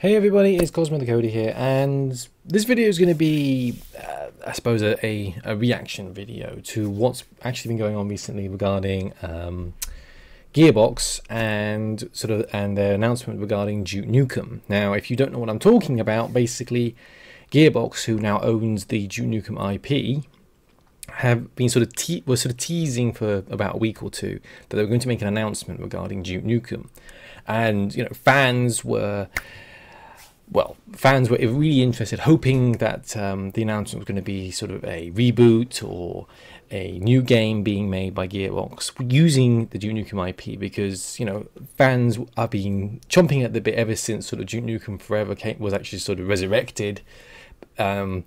Hey everybody, it's CoSmO here, and this video is going to be, I suppose, a reaction video to what's actually been going on recently regarding Gearbox and their announcement regarding Duke Nukem. Now, if you don't know what I'm talking about, basically, Gearbox, who now owns the Duke Nukem IP, have been were teasing for about a week or two that they were going to make an announcement regarding Duke Nukem, and fans were really interested, hoping that the announcement was going to be sort of a reboot or a new game being made by Gearbox using the Duke Nukem IP, because fans have been chomping at the bit ever since sort of Duke Nukem Forever was actually sort of resurrected. But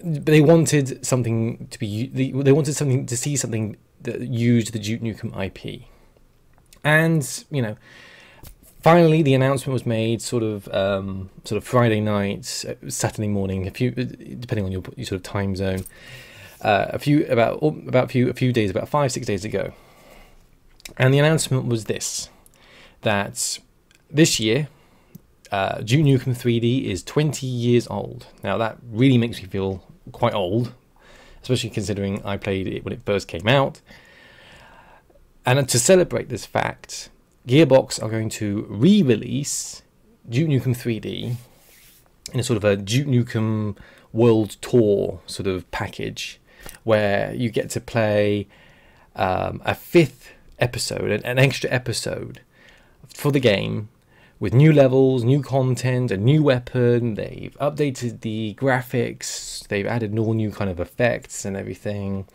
they wanted something to be. They wanted something to see something that used the Duke Nukem IP, and finally, the announcement was made sort of Friday night, Saturday morning, depending on your sort of time zone, a few days, about 5-6 days ago. And the announcement was that this year, Duke Nukem 3D is 20 years old. Now that really makes me feel quite old, especially considering I played it when it first came out. And to celebrate this fact, Gearbox are going to re-release Duke Nukem 3D in a sort of a Duke Nukem World Tour sort of package, where you get to play a fifth episode, an extra episode for the game, with new levels, new content, a new weapon. They've updated the graphics, they've added all new kind of effects and everything.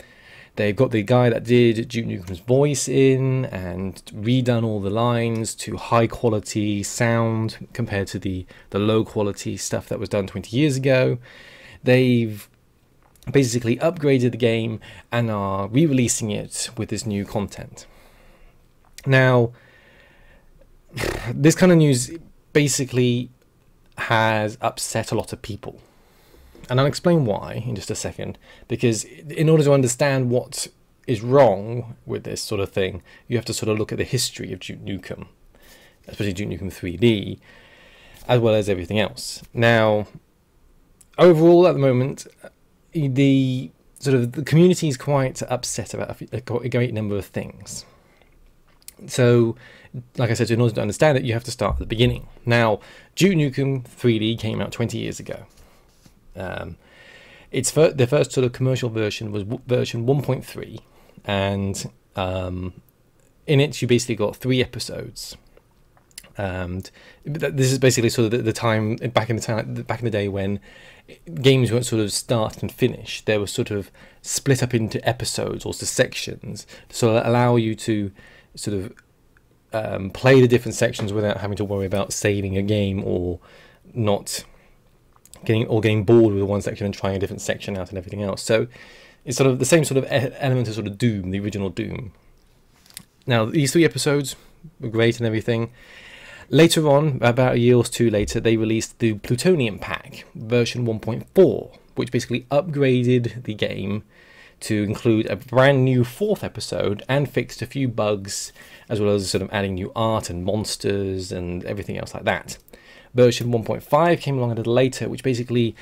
They've got the guy that did Duke Nukem's voice in and redone all the lines to high quality sound compared to the low quality stuff that was done 20 years ago. They've basically upgraded the game and are re-releasing it with this new content. Now, this kind of news basically has upset a lot of people. And I'll explain why in just a second, because in order to understand what is wrong with this sort of thing, you have to sort of look at the history of Duke Nukem, especially Duke Nukem 3D, as well as everything else. Now, overall, at the moment, the community is quite upset about a great number of things. So, like I said, in order to understand it, you have to start at the beginning. Now, Duke Nukem 3D came out 20 years ago. The first sort of commercial version was version 1.3, and in it you basically got 3 episodes. And this is basically sort of the time back in the day when games weren't sort of start and finish. They were sort of split up into episodes or sections, so allow you to sort of play the different sections without having to worry about saving a game or not getting bored with one section and trying a different section out and everything else. So it's sort of the same sort of element of sort of Doom, the original Doom. Now, these 3 episodes were great and everything. Later on, about a year or 2 later, they released the Plutonium Pack, version 1.4, which basically upgraded the game to include a brand new 4th episode and fixed a few bugs, as well as sort of adding new art and monsters and everything else like that. Version 1.5 came along a little later, which basically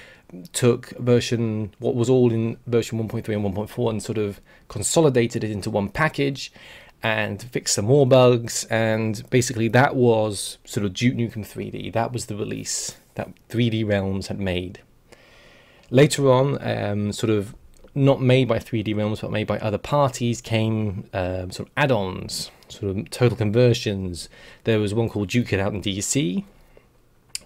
took what was all in version 1.3 and 1.4 and sort of consolidated it into one package and fixed some more bugs. And basically that was sort of Duke Nukem 3D. That was the release that 3D Realms had made. Later on, sort of not made by 3D Realms but made by other parties, came sort of add-ons, sort of total conversions. There was one called Duke It Out in DC,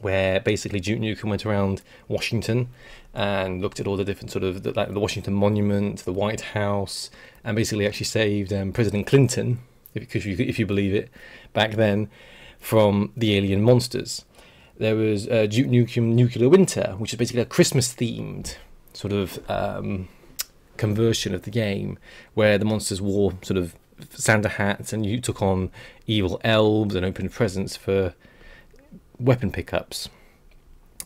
where basically Duke Nukem went around Washington and looked at all the different sort of like the Washington Monument, the White House, and basically actually saved President Clinton, if you believe it, back then, from the alien monsters. There was Duke Nukem Nuclear Winter, which is basically a Christmas-themed sort of conversion of the game, where the monsters wore sort of Santa hats and you took on evil elves and opened presents for weapon pickups.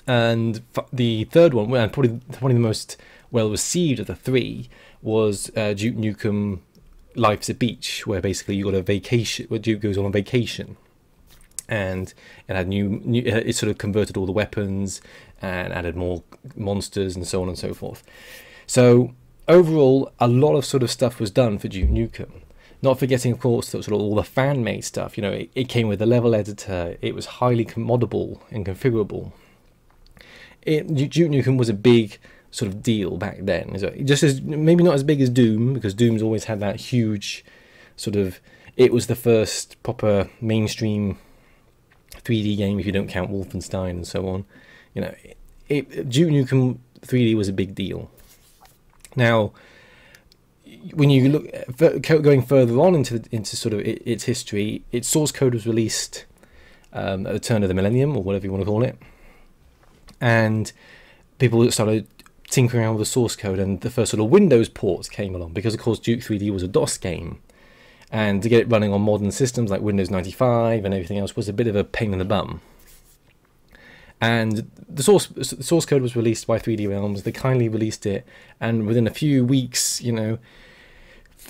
And the third one, and probably the most well received of the 3, was Duke Nukem Life's a Beach, where basically you got a vacation, where Duke goes on a vacation. and it had it sort of converted all the weapons and added more monsters and so on and so forth. So overall, a lot of sort of stuff was done for Duke Nukem. Not forgetting, of course, that sort of all the fan-made stuff. You know, it came with a level editor. It was highly moddable and configurable. Duke Nukem was a big sort of deal back then. Just as maybe not as big as Doom, because Doom's always had that huge sort of. It was the first proper mainstream 3D game, if you don't count Wolfenstein and so on. You know, Duke Nukem 3D was a big deal. Now, when you look going further on into sort of its history, its source code was released at the turn of the millennium, or whatever you want to call it, and people started tinkering around with the source code, and the first sort of Windows ports came along, because of course Duke 3D was a DOS game, and to get it running on modern systems like Windows 95 and everything else was a bit of a pain in the bum. And the source code was released by 3D Realms. They kindly released it, and within a few weeks, you know,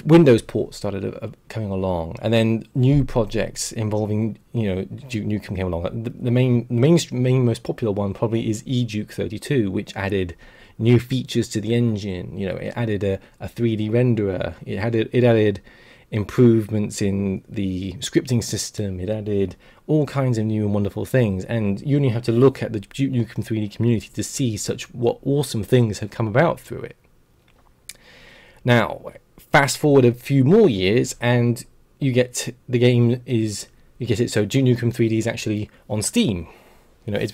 Windows ports started coming along, and then new projects involving, you know, Duke Nukem came along. The main most popular one probably is eDuke 32, which added new features to the engine. You know, it added a 3D renderer. It added improvements in the scripting system. It added all kinds of new and wonderful things, and you only have to look at the Duke Nukem 3D community to see what awesome things have come about through it. Now, fast forward a few more years, and you get it. So Duke Nukem 3D is actually on Steam. You know, it's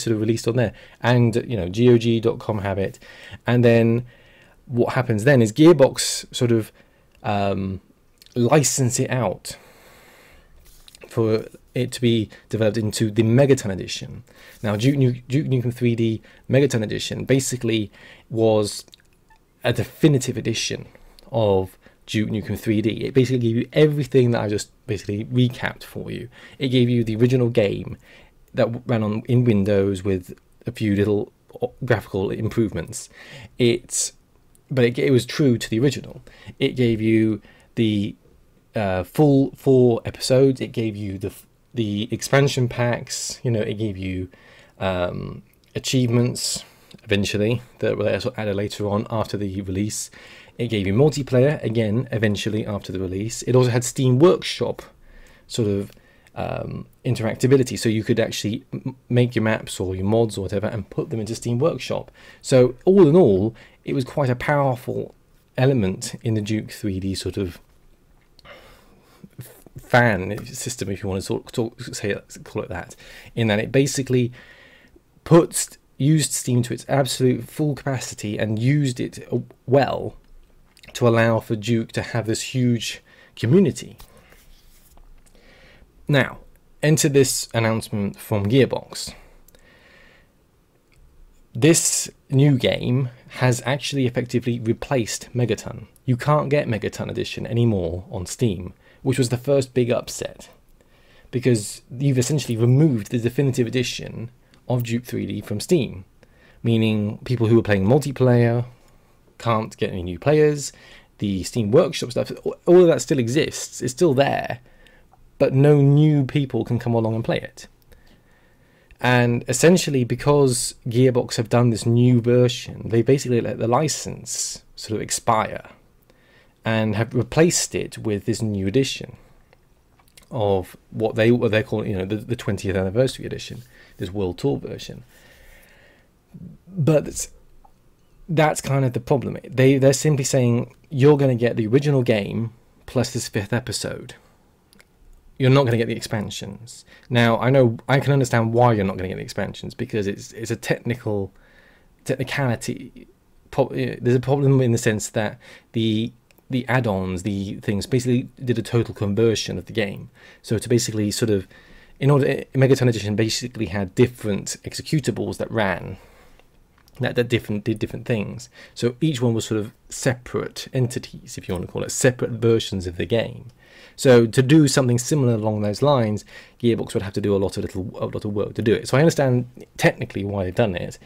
sort of released on there, and you know, GOG.com have it. And then what happens then is Gearbox sort of license it out for it to be developed into the Megaton Edition. Now, Duke Nukem 3D Megaton Edition basically was a definitive edition of Duke Nukem 3D. It basically gave you everything that I just basically recapped for you. It gave you the original game that ran in Windows with a few little graphical improvements. But it was true to the original. It gave you the full 4 episodes. It gave you the expansion packs. You know, it gave you achievements eventually that were added later on after the release. It gave you multiplayer again eventually after the release. It also had Steam Workshop sort of interactability, so you could actually make your maps or your mods or whatever and put them into Steam Workshop. So all in all, it was quite a powerful element in the Duke 3D sort of fan system, if you want to call it that, in that it basically used Steam to its absolute full capacity and used it well to allow for Duke to have this huge community. Now, enter this announcement from Gearbox. This new game has actually effectively replaced Megaton. You can't get Megaton Edition anymore on Steam, which was the first big upset, because you've essentially removed the definitive edition of Duke 3D from Steam, meaning people who are playing multiplayer can't get any new players. The Steam Workshop stuff, all of that still exists, it's still there, but no new people can come along and play it. And essentially, because Gearbox have done this new version, they basically let the license sort of expire and have replaced it with this new edition of what they're calling, you know, the 20th anniversary edition, this World Tour version. But that's kind of the problem. They're simply saying you're going to get the original game plus this 5th episode. You're not going to get the expansions. Now, I can understand why you're not going to get the expansions, because it's a technicality. There's a problem in the sense that the add-ons, the things, basically did a total conversion of the game. So to basically sort of, Megaton Edition basically had different executables that ran, that did different things. So each one was sort of separate entities, if you want to call it, separate versions of the game. So to do something similar along those lines, Gearbox would have to do a lot of work to do it. So I understand technically why they've done it,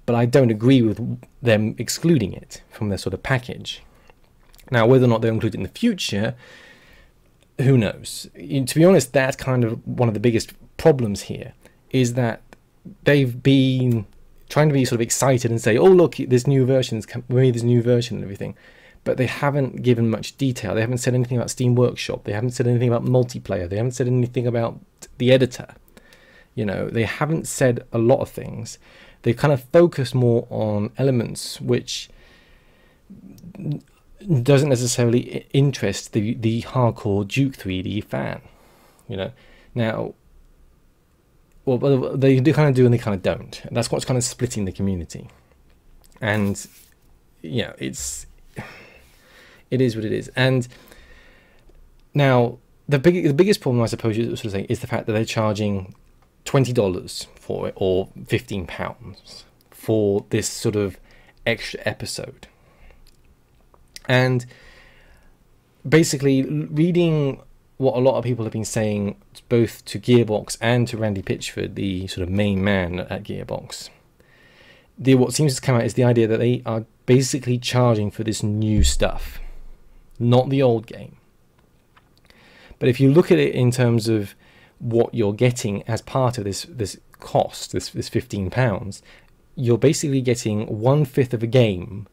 but I don't agree with them excluding it from their sort of package. Now, whether or not they'll include it in the future, who knows? To be honest, that's kind of one of the biggest problems here, is that they've been trying to be sort of excited and say, oh look, this new version, we made this new version and everything, but they haven't given much detail. They haven't said anything about Steam Workshop. They haven't said anything about multiplayer. They haven't said anything about the editor. You know, they haven't said a lot of things. They've kind of focused more on elements which doesn't necessarily interest the hardcore Duke 3D fan. You know, now, well, they do kind of do and they kind of don't. And that's what's kind of splitting the community. And you know, it is what it is. And now the biggest problem, I suppose you sort of say, is the fact that they're charging $20 for it, or £15 for this sort of extra episode. And basically, reading what a lot of people have been saying, both to Gearbox and to Randy Pitchford, the sort of main man at Gearbox, what seems to come out is the idea that they are basically charging for this new stuff, not the old game. But if you look at it in terms of what you're getting as part of this cost, this £15, you're basically getting 1/5 of a game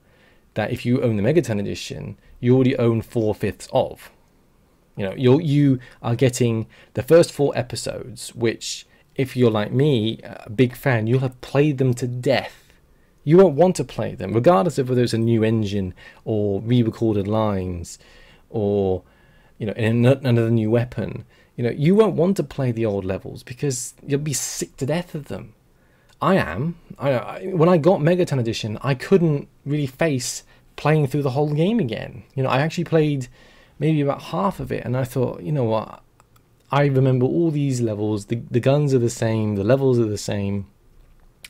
that, if you own the Megaton edition, you already own 4/5 of. You know, you are getting the first 4 episodes, which, if you're like me, a big fan, you'll have played them to death. You won't want to play them, regardless of whether it's a new engine or re-recorded lines, or you know, another new weapon. You know, you won't want to play the old levels because you'll be sick to death of them. I am. When I got Megaton Edition, I couldn't really face playing through the whole game again. You know, I actually played maybe about half of it, and I thought, you know what, I remember all these levels, the guns are the same, the levels are the same.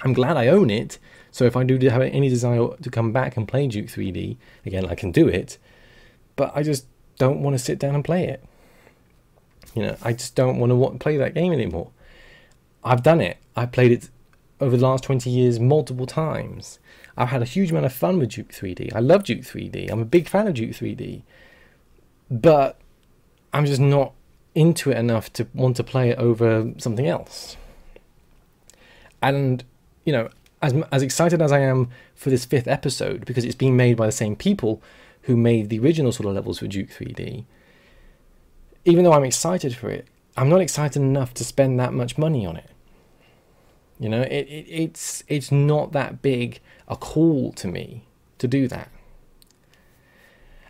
I'm glad I own it, so if I do have any desire to come back and play Duke 3D again, I can do it, but I just don't want to sit down and play it. You know, I just don't want to play that game anymore. I've done it. I played it over the last 20 years multiple times. I've had a huge amount of fun with Duke 3D. I love Duke 3D. I'm a big fan of Duke 3D. But I'm just not into it enough to want to play it over something else. And, you know, as excited as I am for this 5th episode, because it's being made by the same people who made the original sort of levels for Duke 3D, even though I'm excited for it, I'm not excited enough to spend that much money on it. You know, it's not that big a call to me to do that.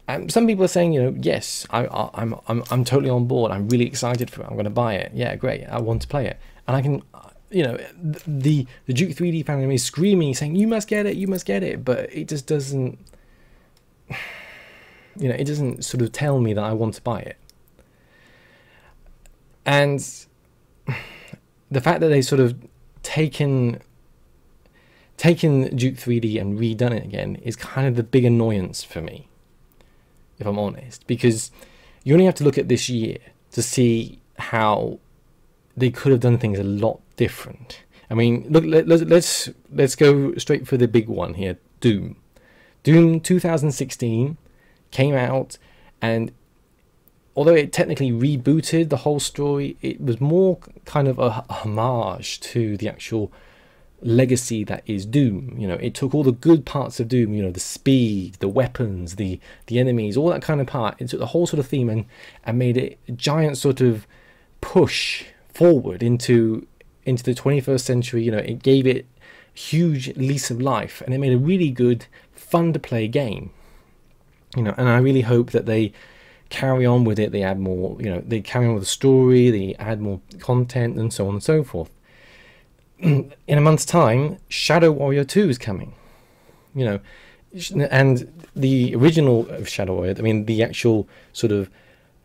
And some people are saying, you know, yes, I'm totally on board. I'm really excited for it. I'm going to buy it. Yeah, great. I want to play it. And I can, you know, the Duke 3D fan is screaming, saying, you must get it, you must get it. But it just doesn't, you know, it doesn't sort of tell me that I want to buy it. And the fact that they sort of taken Duke 3D and redone it again is kind of the big annoyance for me, if I'm honest, because you only have to look at this year to see how they could have done things a lot different. I mean, look, let's go straight for the big one here. Doom 2016 came out, and although it technically rebooted the whole story, it was more kind of a homage to the actual legacy that is Doom. You know, it took all the good parts of Doom, you know, the speed, the weapons, the enemies, all that kind of part. It took the whole sort of theme and made it a giant sort of push forward into the 21st century. You know, it gave it a huge lease of life, and it made a really good, fun to play game. You know, and I really hope that they carry on with it. They add more, you know, they carry on with the story, they add more content, and so on and so forth. In a month's time, Shadow Warrior 2 is coming, you know, and the original of Shadow Warrior, I mean, the actual sort of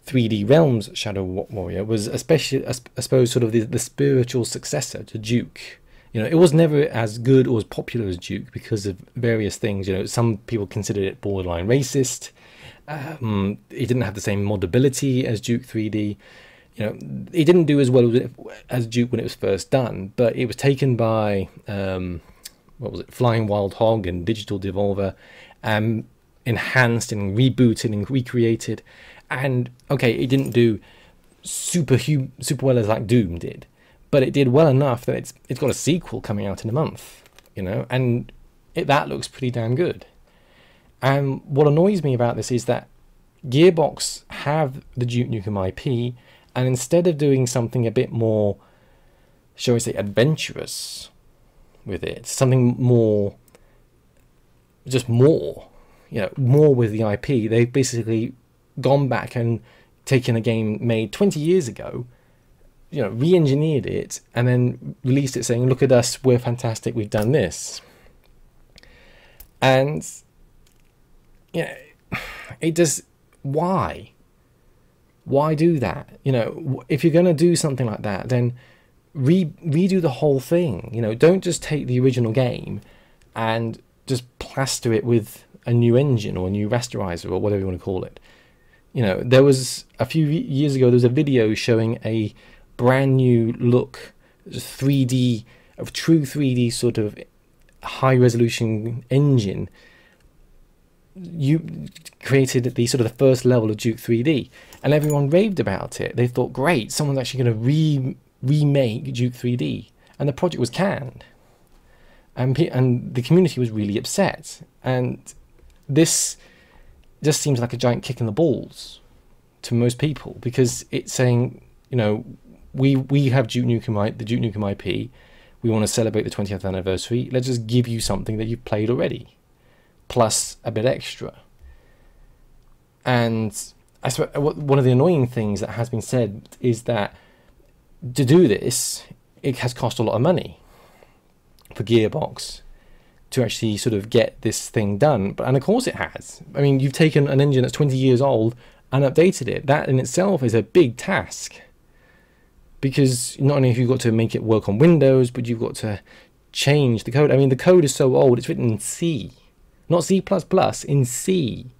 3D Realms Shadow Warrior was especially, I suppose, sort of the spiritual successor to Duke. You know, it was never as good or as popular as Duke because of various things. You know, some people considered it borderline racist. It didn't have the same modability as Duke 3D. You know, it didn't do as well as Duke when it was first done, but it was taken by what was it, Flying Wild Hog and Digital Devolver, enhanced and rebooted and recreated, And okay, it didn't do super well as like Doom did, but it did well enough that it's got a sequel coming out in a month, you know, and that looks pretty damn good. And what annoys me about this is that Gearbox have the Duke Nukem IP, and instead of doing something a bit more, shall we say, adventurous with it, something more, just more, you know, more with the IP, they've basically gone back and taken a game made 20 years ago, you know, re-engineered it, and then released it saying, look at us, we're fantastic, we've done this. And, you know, it just, why do that? You know, if you're going to do something like that, then redo the whole thing. You know, don't just take the original game and just plaster it with a new engine or a new rasterizer or whatever you want to call it. You know, there was a few years ago, there was a video showing a brand new look, 3D, of true 3D sort of high resolution engine. You created the sort of the first level of Duke 3D, and everyone raved about it. They thought, great, someone's actually going to remake Duke 3D, and the project was canned, and the community was really upset. And this just seems like a giant kick in the balls to most people, because it's saying, you know, we have Duke Nukem, the Duke Nukem IP. We want to celebrate the 20th anniversary. Let's just give you something that you've played already, plus a bit extra. And I suppose one of the annoying things that has been said is that to do this, it has cost a lot of money for Gearbox to actually sort of get this thing done. And of course it has. I mean, you've taken an engine that's 20 years old and updated it. That in itself is a big task, because not only have you got to make it work on Windows, but you've got to change the code. I mean, the code is so old, it's written in C, not C++, in C.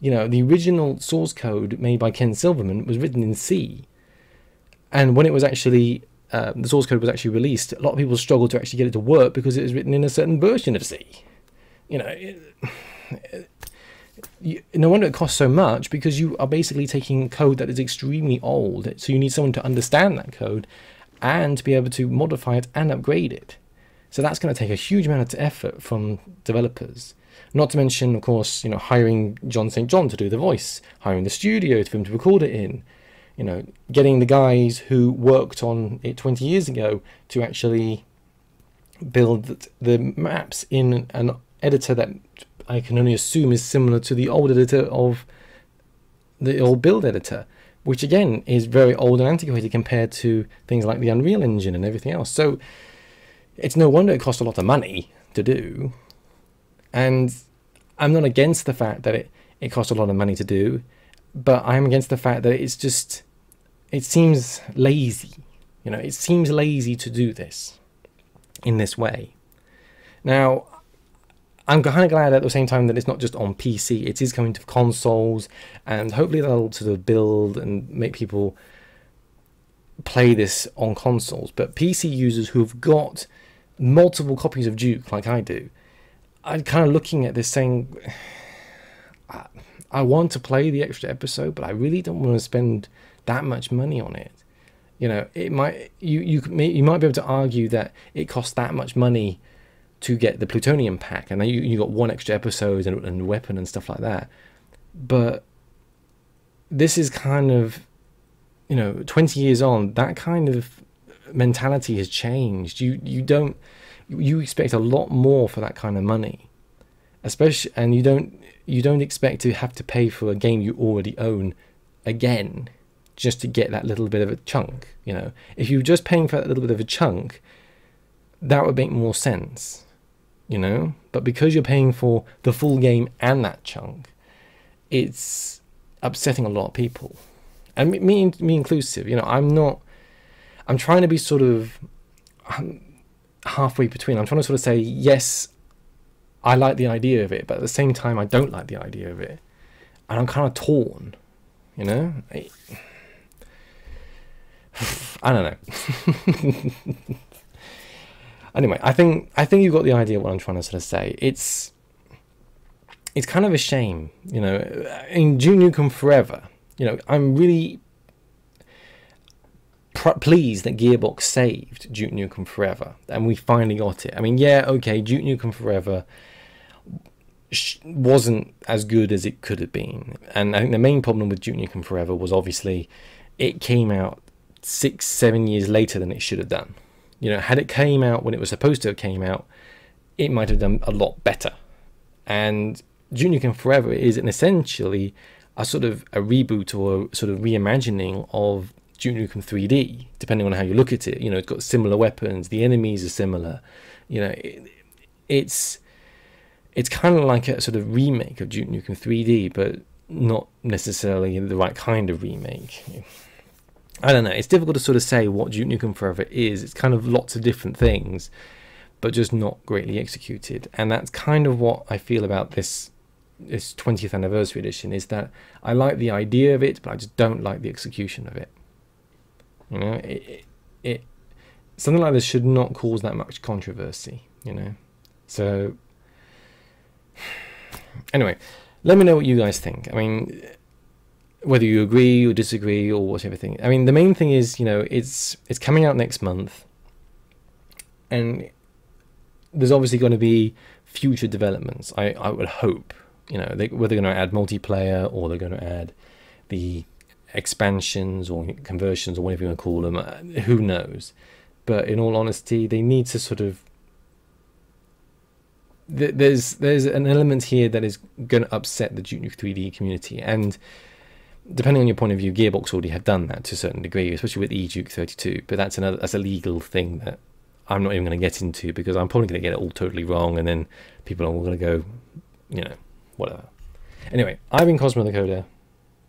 You know, the original source code made by Ken Silverman was written in C. And when it was actually, the source code was actually released, a lot of people struggled to actually get it to work because it was written in a certain version of C. You know, no wonder it costs so much, because you are basically taking code that is extremely old. So you need someone to understand that code and to be able to modify it and upgrade it. So that's going to take a huge amount of effort from developers. Not to mention, of course, you know, hiring John St. John to do the voice, hiring the studio for him to record it in, you know, getting the guys who worked on it 20 years ago to actually build the maps in an editor that I can only assume is similar to the old editor of the old build editor, which again is very old and antiquated compared to things like the Unreal Engine and everything else. So it's no wonder it cost a lot of money to do. And I'm not against the fact that it costs a lot of money to do, but I'm against the fact that it's just, it seems lazy. You know, it seems lazy to do this in this way. Now, I'm kind of glad at the same time that it's not just on PC. It is coming to consoles, and hopefully that'll sort of build and make people play this on consoles. But PC users who've got multiple copies of Duke, like I do, I'm kind of looking at this saying, I want to play the extra episode, but I really don't want to spend that much money on it. You know, it might you might be able to argue that it costs that much money to get the plutonium pack, and then you got one extra episode and weapon and stuff like that. But this is kind of, you know, 20 years on, that kind of mentality has changed. You expect a lot more for that kind of money, especially, and you don't expect to have to pay for a game you already own again just to get that little bit of a chunk. You know, if you're just paying for that little bit of a chunk, that would make more sense, you know. But because you're paying for the full game and that chunk, it's upsetting a lot of people, and me inclusive. You know, I'm trying to be sort of halfway between. I'm trying to sort of say, yes, I like the idea of it, but at the same time I don't like the idea of it, and I'm kind of torn, you know. I don't know. Anyway, I think you've got the idea of what I'm trying to sort of say. It's kind of a shame, you know. In Duke Nukem Forever, You know, I'm really pleased that Gearbox saved Duke Nukem Forever, and we finally got it. I mean, yeah, okay, Duke Nukem Forever wasn't as good as it could have been, and I think the main problem with Duke Nukem Forever was obviously it came out 6-7 years later than it should have done. You know, had it came out when it was supposed to have came out, it might have done a lot better. And Duke Nukem Forever is essentially a sort of a reboot or a sort of reimagining of Duke Nukem 3D, depending on how you look at it. You know, it's got similar weapons, the enemies are similar. You know, it's kind of like a sort of remake of Duke Nukem 3D, but not necessarily the right kind of remake. I don't know. It's difficult to sort of say what Duke Nukem Forever is. It's kind of lots of different things, but just not greatly executed. And that's kind of what I feel about this 20th anniversary edition, is that I like the idea of it, but I just don't like the execution of it. You know, it something like this should not cause that much controversy, you know. So anyway, let me know what you guys think. I mean, whether you agree or disagree or whatever thing. I mean, the main thing is, you know, it's coming out next month, and there's obviously going to be future developments. I would hope, you know, whether they're going to add multiplayer or they're going to add the expansions or conversions or whatever you want to call them, who knows. But in all honesty, they need to sort of, there's an element here that is going to upset the Duke Nukem 3D community, and depending on your point of view, Gearbox already had done that to a certain degree, especially with Duke 32. But that's a legal thing that I'm not even going to get into, because I'm probably going to get it all totally wrong, and then people are all going to go, you know, whatever. Anyway, I've been CoSmO the Coder.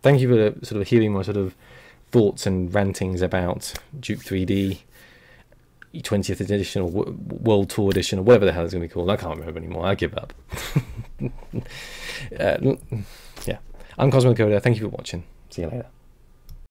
Thank you for sort of hearing my sort of thoughts and rantings about Duke 3D 20th edition or World Tour edition or whatever the hell it's going to be called. I can't remember anymore. I give up. Yeah, I'm CoSmO the Coder. Thank you for watching. See you later.